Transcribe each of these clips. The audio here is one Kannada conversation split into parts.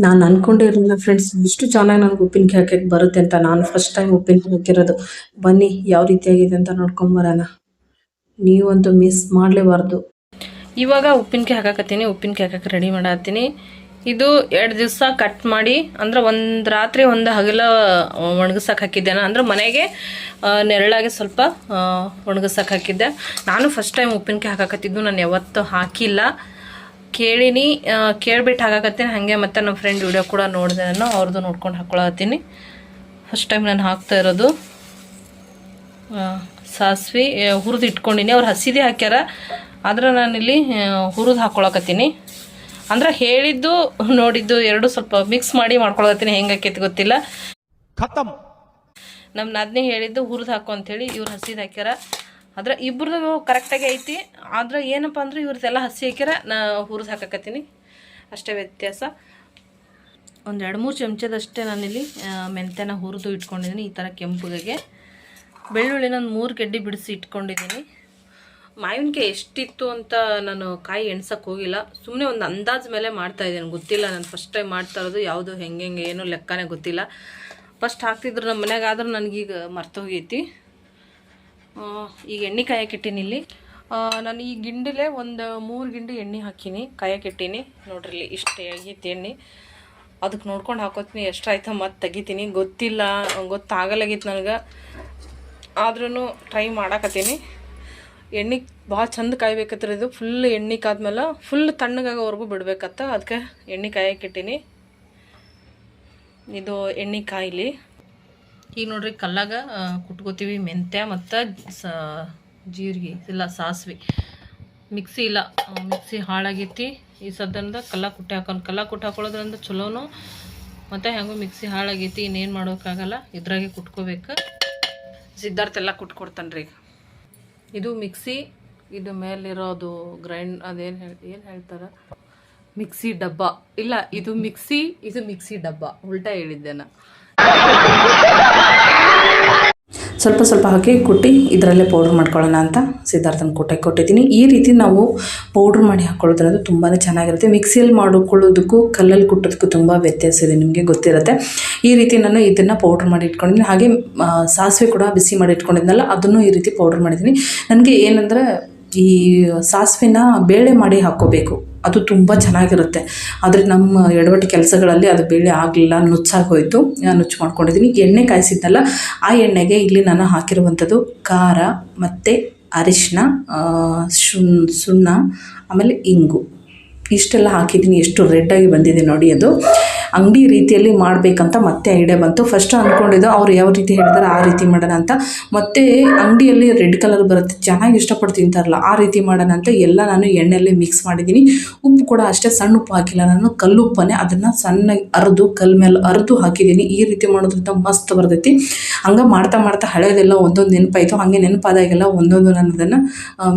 ನಾನು ಅನ್ಕೊಂಡೇ ಇರಲಿಲ್ಲ ಫ್ರೆಂಡ್ಸ್, ಇಷ್ಟು ಚೆನ್ನಾಗಿ ನನಗೆ ಉಪ್ಪಿನಕಾಯಿ ಹಾಕಕ್ಕೆ ಬರುತ್ತೆ ಅಂತ. ನಾನು ಫಸ್ಟ್ ಟೈಮ್ ಉಪ್ಪಿನಕಾಯಿ ಹಾಕಿರೋದು. ಬನ್ನಿ ಯಾವ ರೀತಿಯಾಗಿದೆ ಅಂತ ನೋಡ್ಕೊಂಬರೋಣ. ನೀವಂತೂ ಮಿಸ್ ಮಾಡಲೇಬಾರ್ದು. ಇವಾಗ ಉಪ್ಪಿನಕಾಯಿ ಹಾಕಕತ್ತೀನಿ. ಉಪ್ಪಿನಕಾಯಿ ಹಾಕಕ್ಕೆ ರೆಡಿ ಮಾಡತ್ತೀನಿ. ಇದು 2 ದಿವಸ ಕಟ್ ಮಾಡಿ, ಅಂದ್ರೆ ಒಂದು ರಾತ್ರಿ ಒಂದು ಹಗಲ ಒಣಗಿಸಕ್ಕೆ ಹಾಕಿದ್ದೆ. ಅಂದ್ರೆ ಮನೆಗೆ ನೆರಳಾಗಿ ಸ್ವಲ್ಪ ಒಣಗಿಸಕ್ಕೆ ಹಾಕಿದ್ದೆ. ನಾನು ಫಸ್ಟ್ ಟೈಮ್ ಉಪ್ಪಿನಕಾಯಿ ಹಾಕಕತ್ತಿದ್ದು, ನಾನು ಯಾವತ್ತೂ ಹಾಕಿಲ್ಲ. ಕೇಳ್ಬಿಟ್ಟು ಹಾಕಕತ್ತೀನಿ. ಹಾಗೆ ಮತ್ತು ನಮ್ಮ ಫ್ರೆಂಡ್ ವಿಡಿಯೋ ಕೂಡ ನೋಡಿದೆ, ನಾನು ಅವ್ರದ್ದು ನೋಡ್ಕೊಂಡು ಹಾಕ್ಕೊಳತ್ತೀನಿ. ಫಸ್ಟ್ ಟೈಮ್ ನಾನು ಹಾಕ್ತಾ ಇರೋದು. ಸಾಸಿವೆ ಹುರಿದು ಇಟ್ಕೊಂಡಿನಿ. ಅವ್ರು ಹಸಿದೇ ಹಾಕ್ಯಾರ, ಆದ್ರೆ ನಾನಿಲ್ಲಿ ಹುರಿದು ಹಾಕ್ಕೊಳಕತ್ತೀನಿ. ಅಂದ್ರೆ ಹೇಳಿದ್ದು ನೋಡಿದ್ದು ಎರಡು ಸ್ವಲ್ಪ ಮಿಕ್ಸ್ ಮಾಡಿ ಮಾಡ್ಕೊಳಕತ್ತೀನಿ. ಹೆಂಗೆ ಹಾಕೈತಿ ಗೊತ್ತಿಲ್ಲ. ನಮ್ಮ ನಾದ್ನಿ ಹೇಳಿದ್ದು ಹುರಿದು ಹಾಕು ಅಂಥೇಳಿ, ಇವ್ರು ಹಸಿದು ಹಾಕ್ಯಾರ. ಆದ್ರೆ ಇಬ್ಬರದು ಕರೆಕ್ಟಾಗಿ ಐತಿ. ಆದ್ರೆ ಏನಪ್ಪ ಅಂದ್ರೆ ಇವ್ರದ್ದೆಲ್ಲ ಹಸಿ ಹಾಕ್ಯಾರ, ನಾ ಹುರಿದು ಹಾಕಕತ್ತೀನಿ, ಅಷ್ಟೇ ವ್ಯತ್ಯಾಸ. ಒಂದು 2-3 ಚಮಚದಷ್ಟೇ ನಾನಿಲ್ಲಿ ಮೆಂತ್ಯನ ಹುರಿದು ಇಟ್ಕೊಂಡಿದ್ದೀನಿ. ಈ ಥರ ಕೆಂಪುಗೆ ಬೆಳ್ಳುಳ್ಳಿನ ಒಂದು 3 ಗೆಡ್ಡೆ ಬಿಡಿಸಿ ಇಟ್ಕೊಂಡಿದ್ದೀನಿ. ಮಾವಿನಕಾಯಿ ಎಷ್ಟಿತ್ತು ಅಂತ ನಾನು ಕಾಯಿ ಎಣ್ಸಕ್ಕೆ ಹೋಗಿಲ್ಲ. ಸುಮ್ಮನೆ ಒಂದು ಅಂದಾಜು ಮೇಲೆ ಮಾಡ್ತಾಯಿದ್ದೀನಿ. ಗೊತ್ತಿಲ್ಲ, ನಾನು ಫಸ್ಟ್ ಟೈಮ್ ಮಾಡ್ತಾ ಇರೋದು. ಯಾವುದು ಹೆಂಗೆ ಏನೋ ಲೆಕ್ಕನೇ ಗೊತ್ತಿಲ್ಲ. ಫಸ್ಟ್ ಹಾಕ್ತಿದ್ರು ನಮ್ಮ ಮನೆಯಾಗಾದ್ರೂ ನನಗೀಗ ಮರ್ತೋಗೈತಿ. ಈಗ ಎಣ್ಣೆ ಕಾಯಕ್ಕಿಟ್ಟೀನಿ ಇಲ್ಲಿ. ನಾನು ಈ ಗಿಂಡಿಲೆ ಒಂದು 3 ಗಿಂಡಿ ಎಣ್ಣೆ ಹಾಕೀನಿ, ಕಾಯಕ್ಕಿಟ್ಟೀನಿ. ನೋಡ್ರಿ ಇಲ್ಲಿ ಇಷ್ಟು ಆಗೈತಿ ಎಣ್ಣೆ. ಅದಕ್ಕೆ ನೋಡ್ಕೊಂಡು ಹಾಕೋತೀನಿ ಎಷ್ಟಾಯ್ತು ಮತ್ತೆ ತೆಗಿತೀನಿ. ಗೊತ್ತಾಗಲಾಗಿತ್ತು ನನಗೆ, ಆದ್ರೂ ಟ್ರೈ ಮಾಡಾಕತ್ತೀನಿ. ಎಣ್ಣೆ ಭಾಳ ಚಂದ ಕಾಯ್ಬೇಕತ್ರ. ಇದು ಫುಲ್ ಎಣ್ಣೆ ಕಾದ್ಮೇಲೆ ಫುಲ್ ತಣ್ಣಗಾಗೋವರೆಗೂ ಬಿಡ್ಬೇಕತ್ತ. ಅದಕ್ಕೆ ಎಣ್ಣೆ ಕಾಯಕ್ಕಿಟ್ಟೀನಿ. ಇದು ಎಣ್ಣೆ ಕಾಯಿಲಿ. ಈಗ ನೋಡ್ರಿ ಕಲ್ಲಾಗ ಕುಟ್ಕೋತೀವಿ ಮೆಂತ್ಯ ಮತ್ತು ಜೀರಿಗೆ, ಇಲ್ಲ ಸಾಸಿವೆ. ಮಿಕ್ಸಿ ಇಲ್ಲ, ಮಿಕ್ಸಿ ಹಾಳಾಗೈತಿ. ಈ ಸದ್ದಂದ ಕಲ್ಲ ಕುಟ್ಟಿ ಹಾಕೊಳ್ಳೋದ್ರಿಂದ ಚಲೋನು. ಮತ್ತು ಹೆಂಗೋ ಮಿಕ್ಸಿ ಹಾಳಾಗೈತಿ, ಇನ್ನೇನು ಮಾಡೋಕ್ಕಾಗಲ್ಲ, ಇದ್ರಾಗೆ ಕುಟ್ಕೋಬೇಕು. ಸಿದ್ಧಾರ್ಥ ಎಲ್ಲ ಕುಟ್ಕೊಡ್ತಾನೆ ರೀ. ಇದು ಮಿಕ್ಸಿ, ಇದು ಮೇಲಿರೋದು ಗ್ರೈಂಡ್, ಏನು ಹೇಳ್ತಾರೆ, ಮಿಕ್ಸಿ ಡಬ್ಬ. ಇಲ್ಲ, ಇದು ಮಿಕ್ಸಿ ಡಬ್ಬ. ಉಲ್ಟಾ ಹೇಳಿದ್ದೆ ನಾ. ಸ್ವಲ್ಪ ಸ್ವಲ್ಪ ಹಾಕಿ ಕುಟ್ಟಿ ಇದರಲ್ಲೇ ಪೌಡ್ರ್ ಮಾಡ್ಕೊಳ್ಳೋಣ ಅಂತ ಸಿದ್ಧಾರ್ಥನ ಕೊಟ್ಟಿದ್ದೀನಿ. ಈ ರೀತಿ ನಾವು ಪೌಡ್ರ್ ಮಾಡಿ ಹಾಕ್ಕೊಳ್ಳೋದ್ರಿಂದ ತುಂಬಾ ಚೆನ್ನಾಗಿರುತ್ತೆ. ಮಿಕ್ಸಿಯಲ್ಲಿ ಮಾಡ್ಕೊಳ್ಳೋದಕ್ಕೂ ಕಲ್ಲಲ್ಲಿ ಕುಟ್ಟೋದಕ್ಕೂ ತುಂಬ ವ್ಯತ್ಯಾಸ ಇದೆ, ನಿಮಗೆ ಗೊತ್ತಿರುತ್ತೆ. ಈ ರೀತಿ ನಾನು ಇದನ್ನು ಪೌಡ್ರ್ ಮಾಡಿ ಇಟ್ಕೊಂಡಿದ್ದೀನಿ. ಹಾಗೆ ಸಾಸಿವೆ ಕೂಡ ಬಿಸಿ ಮಾಡಿ ಇಟ್ಕೊಂಡಿದ್ನಲ್ಲ, ಅದನ್ನು ಈ ರೀತಿ ಪೌಡ್ರ್ ಮಾಡಿದ್ದೀನಿ. ನನಗೆ ಏನಂದರೆ ಈ ಸಾಸಿವೆನ ಬೇಳೆ ಮಾಡಿ ಹಾಕ್ಕೋಬೇಕು, ಅದು ತುಂಬ ಚೆನ್ನಾಗಿರುತ್ತೆ. ಆದರೆ ನಮ್ಮ ಎಡವಟ್ಟು ಕೆಲಸಗಳಲ್ಲಿ ಅದು ಬೇಳೆ ಆಗಲಿಲ್ಲ, ನುಚ್ಚಾಗೋಯ್ತು. ನುಚ್ಚು ಮಾಡ್ಕೊಂಡಿದ್ದೀನಿ. ಎಣ್ಣೆ ಕಾಯಿಸಿದ್ನಲ್ಲ, ಆ ಎಣ್ಣೆಗೆ ಇಲ್ಲಿ ನಾನು ಹಾಕಿರುವಂಥದ್ದು ಖಾರ ಮತ್ತು ಅರಿಶಿನ, ಸುಣ್ಣ, ಆಮೇಲೆ ಇಂಗು, ಇಷ್ಟೆಲ್ಲ ಹಾಕಿದ್ದೀನಿ. ಎಷ್ಟು ರೆಡ್ಡಾಗಿ ಬಂದಿದೆ ನೋಡಿ. ಅದು ಅಂಗಡಿ ರೀತಿಯಲ್ಲಿ ಮಾಡಬೇಕಂತ ಮತ್ತೆ ಐಡಿಯಾ ಬಂತು. ಫಸ್ಟ್ ಅಂದ್ಕೊಂಡಿದ್ದು ಅವ್ರು ಯಾವ ರೀತಿ ಹೇಳ್ತಾರೆ ಆ ರೀತಿ ಮಾಡೋಣ ಅಂತ. ಮತ್ತು ಅಂಗಡಿಯಲ್ಲಿ ರೆಡ್ ಕಲರ್ ಬರುತ್ತೆ, ಚೆನ್ನಾಗಿ ಇಷ್ಟಪಟ್ಟು ತಿಂತಾರಲ್ಲ, ಆ ರೀತಿ ಮಾಡೋಣ ಅಂತ ಎಲ್ಲ ನಾನು ಎಣ್ಣೆಯಲ್ಲಿ ಮಿಕ್ಸ್ ಮಾಡಿದ್ದೀನಿ. ಉಪ್ಪು ಕೂಡ ಅಷ್ಟೇ, ಸಣ್ಣ ಉಪ್ಪು ಹಾಕಿಲ್ಲ ನಾನು, ಕಲ್ಲುಪ್ಪನೇ. ಅದನ್ನು ಸಣ್ಣಗೆ ಅರೆದು ಮೇಲೆ ಅರೆದು ಹಾಕಿದ್ದೀನಿ. ಈ ರೀತಿ ಮಾಡೋದ್ರಿಂದ ಮಸ್ತ್ ಬರ್ತೈತಿ. ಹಂಗೆ ಮಾಡ್ತಾ ಮಾಡ್ತಾ ಹಳೆಯದೆಲ್ಲ ಒಂದೊಂದು ನೆನಪಾಯಿತು. ಹಾಗೆ ನೆನಪಾದಾಗೆಲ್ಲ ಒಂದೊಂದು ನಾನು ಅದನ್ನು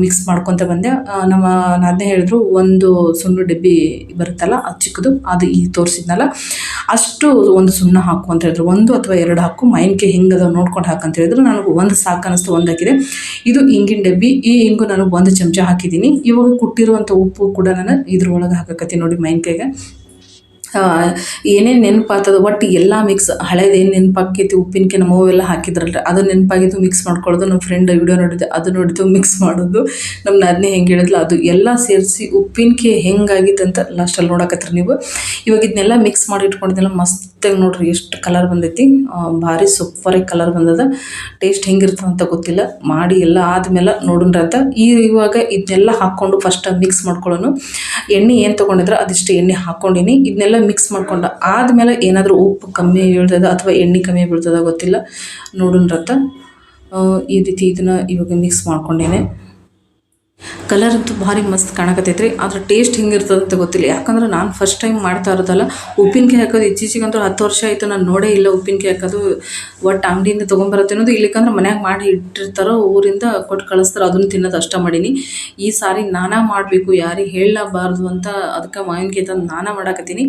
ಮಿಕ್ಸ್ ಮಾಡ್ಕೊತ ಬಂದೆ. ನಮ್ಮ ನಾದ್ನೇ ಹೇಳಿದ್ರು, ಒಂದು ಸುಣ್ಣ ಡಬ್ಬಿ ಬರುತ್ತಲ್ಲ ಅದು ಚಿಕ್ಕದು, ಅದು ಈ ತೋರಿಸಿದ್ನಲ್ಲ ಅಷ್ಟು ಒಂದು ಸುಣ್ಣ ಹಾಕು ಅಂತ ಹೇಳಿದ್ರು. 1 ಅಥವಾ 2 ಹಾಕು, ಮಾವಿನಕಾಯಿ ಹಿಂಗದ ನೋಡ್ಕೊಂಡು ಹಾಕಂತ ಹೇಳಿದ್ರು. ನನಗೆ 1 ಸಾಕು ಅನ್ನಿಸ್ತು, 1 ಹಾಕಿದೆ. ಇದು ಇಂಗಿನ ಡಬ್ಬಿ. ಈ ಇಂಗು ನಾನು 1 ಚಮಚ ಹಾಕಿದ್ದೀನಿ. ಇವಾಗ ಕುಟ್ಟಿರುವಂಥ ಉಪ್ಪು ಕೂಡ ನಾನು ಇದ್ರೊಳಗೆ ಹಾಕಕತ್ತೀನಿ ನೋಡಿ. ಮಾವಿನಕಾಯಿಗೆ ಏನೇನು ನೆನಪಾಗ್ತದೆ ಒಟ್ಟು ಎಲ್ಲ ಮಿಕ್ಸ್, ಹಳೇದೇನು ನೆನಪಾಕೈತಿ, ಉಪ್ಪಿನಕಾಯಿ ನಮ್ಮವೆಲ್ಲ ಹಾಕಿದ್ರಲ್ರಿ, ಅದು ನೆನಪಾಗಿದ್ದು ಮಿಕ್ಸ್ ಮಾಡ್ಕೊಳ್ಳೋದು. ನಮ್ಮ ಫ್ರೆಂಡ್ ವಿಡಿಯೋ ನೋಡಿದೆ, ಅದು ನೋಡಿದ್ದು ಮಿಕ್ಸ್ ಮಾಡೋದು. ನಮ್ಮ ನಾದ್ನೇ ಹೆಂಗೆ ಹೇಳಿದ್ಲು ಅದು ಎಲ್ಲ ಸೇರಿಸಿ ಉಪ್ಪಿನಕಾಯಿ ಹೆಂಗಾಗಿತ್ತು ಅಂತ ಲಾಸ್ಟಲ್ಲಿ ನೋಡಕತ್ರಿ ನೀವು. ಇವಾಗ ಇದನ್ನೆಲ್ಲ ಮಿಕ್ಸ್ ಮಾಡಿ ಇಟ್ಕೊಂಡಿದ್ದೆಲ್ಲ ಮಸ್ತಾಗಿ ನೋಡ್ರಿ ಎಷ್ಟು ಕಲರ್ ಬಂದೈತಿ. ಭಾರಿ ಸೂಪರಾಗಿ ಕಲರ್ ಬಂದದ. ಟೇಸ್ಟ್ ಹೆಂಗಿರ್ತದೆ ಅಂತ ಗೊತ್ತಿಲ್ಲ, ಮಾಡಿ ಎಲ್ಲ ಆದಮೇಲೆ ನೋಡೋಣ ಅಂತ. ಇವಾಗ ಇದನ್ನೆಲ್ಲ ಹಾಕ್ಕೊಂಡು ಫಸ್ಟ್ ಮಿಕ್ಸ್ ಮಾಡ್ಕೊಳ್ಳೋನು. ಎಣ್ಣೆ ಏನು ತೊಗೊಂಡಿದ್ರೆ ಅದಿಷ್ಟು ಎಣ್ಣೆ ಹಾಕ್ಕೊಂಡಿನಿ. ಇದನ್ನೆಲ್ಲ ಮಿಕ್ಸ್ ಮಾಡ್ಕೊಂಡು ಆದಮೇಲೆ ಏನಾದರೂ ಉಪ್ಪು ಕಮ್ಮಿ ಬೀಳ್ತದ ಅಥವಾ ಎಣ್ಣೆ ಕಮ್ಮಿ ಬೀಳ್ತದ ಗೊತ್ತಿಲ್ಲ, ನೋಡೋಣ. ಈ ರೀತಿ ಇದನ್ನು ಇವಾಗ ಮಿಕ್ಸ್ ಮಾಡ್ಕೊಂಡೇನೆ. ಕಲರ್ ಅಂತೂ ಭಾರಿ ಮಸ್ತ್ ಕಾಣಕತ್ತೈತ್ರಿ. ಆದ್ರೆ ಟೇಸ್ಟ್ ಹಿಂಗಿರ್ತದೆ ಅಂತ ಗೊತ್ತಿಲ್ಲ, ಯಾಕಂದ್ರೆ ನಾನು ಫಸ್ಟ್ ಟೈಮ್ ಮಾಡ್ತಾ ಇರೋದಲ್ಲ. ಉಪ್ಪಿನಕಾಯಿ ಹಾಕೋದು ಇತ್ತೀಚೆಗಂತೂ 10 ವರ್ಷ ಆಯಿತು ನಾನು ನೋಡೇ ಇಲ್ಲ. ಉಪ್ಪಿನಕಾಯಿ ಹಾಕೋದು ಒಟ್ಟು ಅಂಗಡಿಯಿಂದ ತೊಗೊಂಬರತ್ತೆ ಅನ್ನೋದು. ಇಲ್ಲಿಕಂದ್ರೆ ಮನ್ಯಾಗ ಮಾಡಿ ಇಟ್ಟಿರ್ತಾರೋ, ಊರಿಂದ ಕೊಟ್ಟು ಕಳಿಸ್ತಾರೋ, ಅದನ್ನು ತಿನ್ನೋದು ಅಷ್ಟ ಮಾಡೀನಿ. ಈ ಸಾರಿ ನಾನಾ ಮಾಡಬೇಕು, ಯಾರಿಗೆ ಹೇಳಬಾರ್ದು ಅಂತ ಅದಕ್ಕೆ ಮಾವಿನಕಾಯಿ ತಂದು ನಾನಾ ಮಾಡಾಕತ್ತೀನಿ.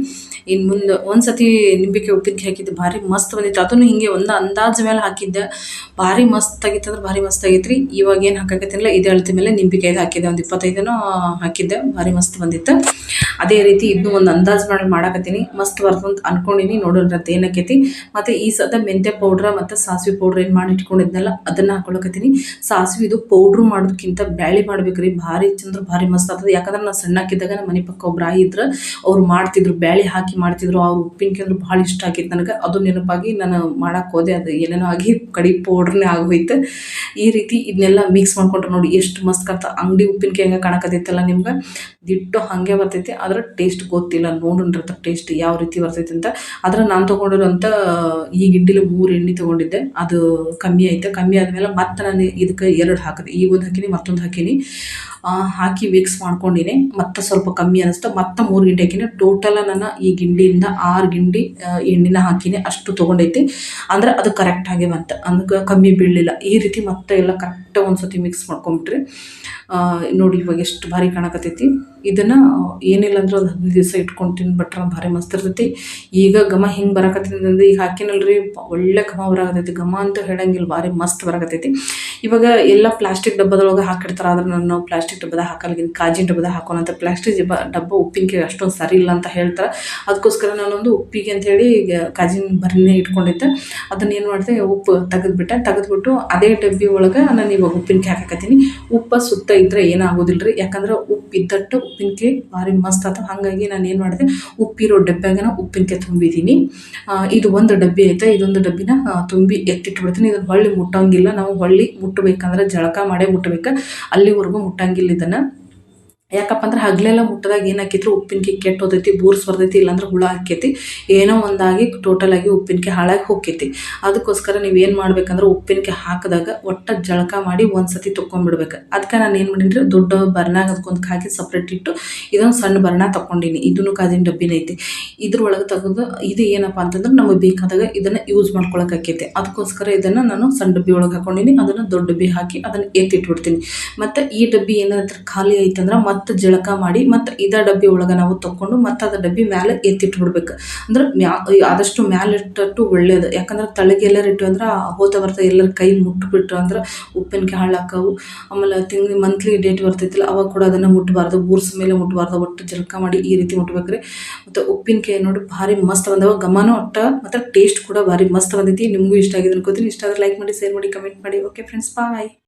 ಇನ್ನು ಮುಂದೆ ಒಂದು ಸತಿ ನಿಂಬೆಕಾಯಿ ಉಪ್ಪಿನಕಾಯಿ ಹಾಕಿದ್ದೆ, ಭಾರಿ ಮಸ್ತ್ ಬಂದಿತ್ತು. ಅದನ್ನು ಹಿಂಗೆ ಒಂದು ಅಂದಾಜು ಮೇಲೆ ಹಾಕಿದ್ದೆ, ಭಾರಿ ಮಸ್ತ್ ಆಗಿತ್ತು. ಅಂದ್ರೆ ಭಾರಿ ಮಸ್ತ್ ಆಗೈತ್ರಿ. ಇವಾಗ ಏನು ಹಾಕಕತ್ತೀನಿಲ್ಲ, ಇದು ಅಳತೆ ಮೇಲೆ ನಿಂಬೆಕಾಯ್ದು ಹಾಕಿದ್ದೆ ಒಂದು 25 ಹಾಕಿದ್ದೆ, ಭಾರಿ ಮಸ್ತ್ ಬಂದಿತ್ತು. ಅದೇ ರೀತಿ ಇದನ್ನು ಒಂದು ಅಂದಾಜು ಮಾಡಿ ಮಾಡಾಕತ್ತೀನಿ, ಮಸ್ತ್ ಬರ್ತಂತ ಅನ್ಕೊಂಡಿನಿ. ನೋಡೋಣ ಅದು ಏನಕ್ಕೈತಿ. ಮತ್ತು ಈ ಸದ ಮೆಂತ್ಯ ಪೌಡ್ರ ಮತ್ತು ಸಾಸಿವೆ ಪೌಡ್ರ್ ಏನು ಮಾಡಿ ಇಟ್ಕೊಂಡಿದ್ನಲ್ಲ ಅದನ್ನು ಹಾಕೊಳಕತ್ತೀನಿ. ಸಾಸಿವೆ ಇದು ಪೌಡ್ರು ಮಾಡೋದಕ್ಕಿಂತ ಬ್ಯಾಳಿ ಮಾಡ್ಬೇಕ್ರಿ, ಭಾರಿ ಚಂದ್ರ ಭಾರಿ ಮಸ್ತ್ ಆಗ್ತದೆ. ಯಾಕಂದ್ರೆ ನಾವು ಸಣ್ಣಕ್ಕಿದ್ದಾಗ ನಮ್ಮ ಮನೆ ಪಕ್ಕ ಒಬ್ರು ಇದ್ರು, ಅವ್ರು ಮಾಡ್ತಿದ್ರು, ಬ್ಯಾಳಿ ಹಾಕಿ ಮಾಡ್ತಿದ್ರು. ಅವ್ರು ಉಪ್ಪಿನಕಾಯಿ ಅಂದ್ರೆ ಭಾಳ ಇಷ್ಟ ಆಗಿತ್ತು ನನಗೆ. ಅದು ನೆನಪಾಗಿ ನಾನು ಮಾಡಕ್ಕೆ ಹೋದೆ, ಅದು ಏನೇನೋ ಆಗಿ ಕಡಿ ಪೌಡ್ರನ್ನೇ ಆಗೋಯ್ತು. ಈ ರೀತಿ ಇದನ್ನೆಲ್ಲ ಮಿಕ್ಸ್ ಮಾಡ್ಕೊಂಡ್ರೆ ನೋಡಿ ಎಷ್ಟು ಮಸ್ತ್ ಕಾಣ್ತದೆ. ಅಂಗಡಿ ಉಪ್ಪಿನಕಾಯಿ ಹೆಂಗೆ ಕಾಣಕತ್ತೈತಲ್ಲ ನಿಮ್ಗೆ, ದಿಟ್ಟು ಹಾಗೆ ಬರ್ತೈತಿ. ಅದ್ರ ಟೇಸ್ಟ್ ಗೊತ್ತಿಲ್ಲ, ನೋಡಿರ್ತ ಟೇಸ್ಟ್ ಯಾವ ರೀತಿ ಬರ್ತೈತಿ ಅಂತ. ಆದ್ರೆ ನಾನು ತೊಗೊಂಡಿರೋಂಥ ಈ ಗಿಂಡಿಲಿ 3 ಎಣ್ಣೆ ತೊಗೊಂಡಿದ್ದೆ, ಅದು ಕಮ್ಮಿ ಆಯ್ತು. ಕಮ್ಮಿ ಆದಮೇಲೆ ಮತ್ತೆ ನಾನು ಇದಕ್ಕೆ 2 ಹಾಕಿದೆ, ಈಗ ಒಂದು ಹಾಕಿನಿ ಮತ್ತೊಂದು ಹಾಕಿನಿ. ಹಾಕಿ ಮಿಕ್ಸ್ ಮಾಡ್ಕೊಂಡಿನಿ. ಮತ್ತೆ ಸ್ವಲ್ಪ ಕಮ್ಮಿ ಅನಿಸ್ತು, ಮತ್ತೆ 3 ಗಿಂಡಿ ಹಾಕಿನಿ. ಟೋಟಲ ನಾನು ಈ ಗಿಂಡಿಯಿಂದ 6 ಗಿಂಡಿ ಎಣ್ಣೆನ ಹಾಕಿನಿ, ಅಷ್ಟು ತೊಗೊಂಡೈತಿ. ಅಂದ್ರೆ ಅದು ಕರೆಕ್ಟಾಗಿ ಬಂತು, ಅದಕ್ಕೆ ಕಮ್ಮಿ ಬೀಳಲಿಲ್ಲ. ಈ ರೀತಿ ಮತ್ತೆ ಎಲ್ಲ ಕರೆಕ್ಟಾಗಿ ಒಂದು ಸತಿ ಮಿಕ್ಸ್ ಮಾಡ್ಕೊಂಬಿಟ್ರಿ. ನೋಡಿ ಇವಾಗ ಎಷ್ಟು ಭಾರಿ ಕಾಣಕತ್ತೈತಿ. ಇದನ್ನು ಏನಿಲ್ಲ ಅಂದ್ರೆ ಒಂದು 15 ದಿವಸ ಇಟ್ಕೊಂಡು ತಿಂದ್ಬಿಟ್ರೆ ಭಾರಿ ಮಸ್ತ್ ಇರ್ತೈತಿ. ಈಗ ಘಮ ಹಿಂಗೆ ಬರಕತ್ತೈತಿ, ಈಗ ಹಾಕಿನಲ್ರಿ ಒಳ್ಳೆ ಘಮ ಬರಾಕತ್ತೈತಿ. ಘಮ ಅಂತ ಹೇಳಂಗಿಲ್ಲ, ಭಾರಿ ಮಸ್ತ್ ಬರಾಕತ್ತೈತಿ. ಇವಾಗ ಎಲ್ಲ ಪ್ಲಾಸ್ಟಿಕ್ ಡಬ್ಬದೊಳಗೆ ಹಾಕಿರ್ತಾರೆ, ಆದ್ರೆ ನಾನು ಪ್ಲಾಸ್ಟಿಕ್ ಡಬ್ಬದ ಹಾಕಲ್ಗಿನ ಕಾಜಿನ ಡಬ್ಬದ ಹಾಕೋಣಂತ. ಪ್ಲಾಸ್ಟಿಕ್ ಡಬ್ಬ ಉಪ್ಪಿನಕಾಯಿ ಅಷ್ಟೊಂದು ಸರಿ ಇಲ್ಲ ಅಂತ ಹೇಳ್ತಾರೆ. ಅದಕ್ಕೋಸ್ಕರ ನಾನೊಂದು ಉಪ್ಪಿಗೆ ಅಂಥೇಳಿ ಕಾಜಿನ ಬರನೇ ಇಟ್ಕೊಂಡಿದ್ದೆ. ಅದನ್ನು ಏನು ಮಾಡಿದೆ, ಉಪ್ಪು ತೆಗೆದ್ಬಿಟ್ಟು ಅದೇ ಡಬ್ಬಿ ಒಳಗೆ ನಾನು ಇವಾಗ ಉಪ್ಪಿನಕಾಯಿ ಹಾಕಕತ್ತೀನಿ. ಉಪ್ಪು ಸುತ್ತ ಇದ್ದರೆ ಏನಾಗೋದಿಲ್ಲ ರೀ, ಯಾಕಂದ್ರೆ ಉಪ್ಪು ಇದ್ದಟ್ಟು ಉಪ್ಪಿನಕಾಯಿ ಭಾರಿ ಮಸ್ತ್ ಆತ. ಹಾಗಾಗಿ ನಾನು ಏನು ಮಾಡಿದೆ, ಉಪ್ಪಿರೋ ಡಬ್ಬ್ಯಾಗ ಉಪ್ಪಿನಕಾಯಿ ತುಂಬಿದ್ದೀನಿ. ಇದು ಒಂದು ಡಬ್ಬಿ ಐತೆ, ಇದೊಂದು ಡಬ್ಬಿನ ತುಂಬಿ ಎತ್ತಿಟ್ಬಿಡ್ತೀನಿ. ಇದನ್ನು ಹೊಳ್ಳಿ ಮುಟ್ಟಂಗಿಲ್ಲ, ನಾವು ಹೊಳ್ಳಿ ಮುಟ್ಟಬೇಕಂದ್ರೆ ಜಳಕ ಮಾಡೇ ಮುಟ್ಟಬೇಕು, ಅಲ್ಲಿವರೆಗೂ ಮುಟ್ಟಂಗಿಲ್ಲ ಇದನ್ನು. ಯಾಕಪ್ಪ ಅಂದ್ರೆ ಹಗಲೆಲ್ಲ ಮುಟ್ಟದಾಗ ಏನಾಕಿದ್ರು ಉಪ್ಪಿನಕಾಯಿ ಕೆಟ್ಟೋದೈತಿ, ಬೂರ್ಸ್ ಬರ್ತೈತಿ, ಇಲ್ಲಾಂದ್ರೆ ಹುಳ ಹಾಕೈತಿ, ಏನೋ ಒಂದಾಗಿ ಟೋಟಲಾಗಿ ಉಪ್ಪಿನಕಾಯಿ ಹಾಳಾಗಿ ಹೋಗ್ತೈತಿ. ಅದಕ್ಕೋಸ್ಕರ ನೀವೇನು ಮಾಡ್ಬೇಕಂದ್ರೆ ಉಪ್ಪಿನಕಾಯಿ ಹಾಕಿದಾಗ ಒಟ್ಟ ಜಳಕ ಮಾಡಿ ಒಂದು ಸತಿ ತೊಗೊಂಡ್ಬಿಡ್ಬೇಕು. ಅದಕ್ಕೆ ನಾನು ಏನು ಮಾಡೀನಿ, ದೊಡ್ಡ ಬರ್ನಾಗ ಅದಕ್ಕೊಂದು ಹಾಕಿ ಸಪ್ರೇಟ್ ಇಟ್ಟು ಇದೊಂದು ಸಣ್ಣ ಬರ್ನ ತೊಗೊಂಡಿನಿ. ಇದನ್ನು ಕಾಜಿನ ಡಬ್ಬಿನ ಐತಿ, ಇದ್ರೊಳಗೆ ತೆಗೆದು ಇದು ಏನಪ್ಪ ಅಂತಂದ್ರೆ ನಮಗೆ ಬೇಕಾದಾಗ ಇದನ್ನು ಯೂಸ್ ಮಾಡ್ಕೊಳಕ್ಕಾಕೈತೆ. ಅದಕ್ಕೋಸ್ಕರ ಇದನ್ನು ನಾನು ಸಣ್ಣ ಡಬ್ಬಿ ಒಳಗೆ ಹಾಕೊಂಡಿನಿ, ಅದನ್ನು ದೊಡ್ಡ ಡಬ್ಬಿ ಹಾಕಿ ಅದನ್ನು ಎತ್ತಿಟ್ಬಿಡ್ತೀನಿ. ಮತ್ತು ಈ ಡಬ್ಬಿ ಏನಾದ್ರು ಖಾಲಿ ಐತಂದ್ರೆ ಮತ್ತೆ ಜಳಕ ಮಾಡಿ ಮತ್ತೆ ಇದ ಡಬ್ಬಿ ಒಳಗೆ ನಾವು ತೊಗೊಂಡು ಮತ್ತೆ ಅದ ಡಬ್ಬಿ ಮೇಲೆ ಎತ್ತಿಟ್ಬಿಡ್ಬೇಕು. ಅಂದ್ರೆ ಆದಷ್ಟು ಮ್ಯಾಲೆ ಇಟ್ಟಟ್ಟು ಒಳ್ಳೇದು. ಯಾಕಂದ್ರೆ ತಳಗೆ ಎಲ್ಲರೂ ಇಟ್ಟು ಅಂದ್ರೆ ಹೋತ ಬರ್ತಾ ಎಲ್ಲರ ಕೈ ಮುಟ್ಬಿಟ್ರು ಅಂದ್ರೆ ಉಪ್ಪಿನಕಾಯಿ ಹಾಳಾಕವು. ಆಮೇಲೆ ಮಂತ್ಲಿ ಡೇಟ್ ಬರ್ತೈತಿಲ್ಲ ಅವಾಗ ಕೂಡ ಅದನ್ನು ಮುಟ್ಟಬಾರ್ದು, ಬೂರ್ಸ್ ಮೇಲೆ ಮುಟ್ಟಬಾರ್ದು, ಒಟ್ಟು ಜಳಕ ಮಾಡಿ ಈ ರೀತಿ ಮುಟ್ಬೇಕ್ರಿ. ಮತ್ತು ಉಪ್ಪಿನಕಾಯಿ ನೋಡಿ ಭಾರಿ ಮಸ್ತ್ ಬಂದವ, ಘಮನೂ ಒಟ್ಟ ಮತ್ತು ಟೇಸ್ಟ್ ಕೂಡ ಭಾರಿ ಮಸ್ತ್ ಬಂದೈತಿ. ನಿಮಗೂ ಇಷ್ಟ ಆಗಿದೆ ಅನ್ಕೋತೀನಿ. ಇಷ್ಟ ಆದರೆ ಲೈಕ್ ಮಾಡಿ, ಶೇರ್ ಮಾಡಿ, ಕಮೆಂಟ್ ಮಾಡಿ. ಓಕೆ ಫ್ರೆಂಡ್ಸ್, ಬಾಯ್.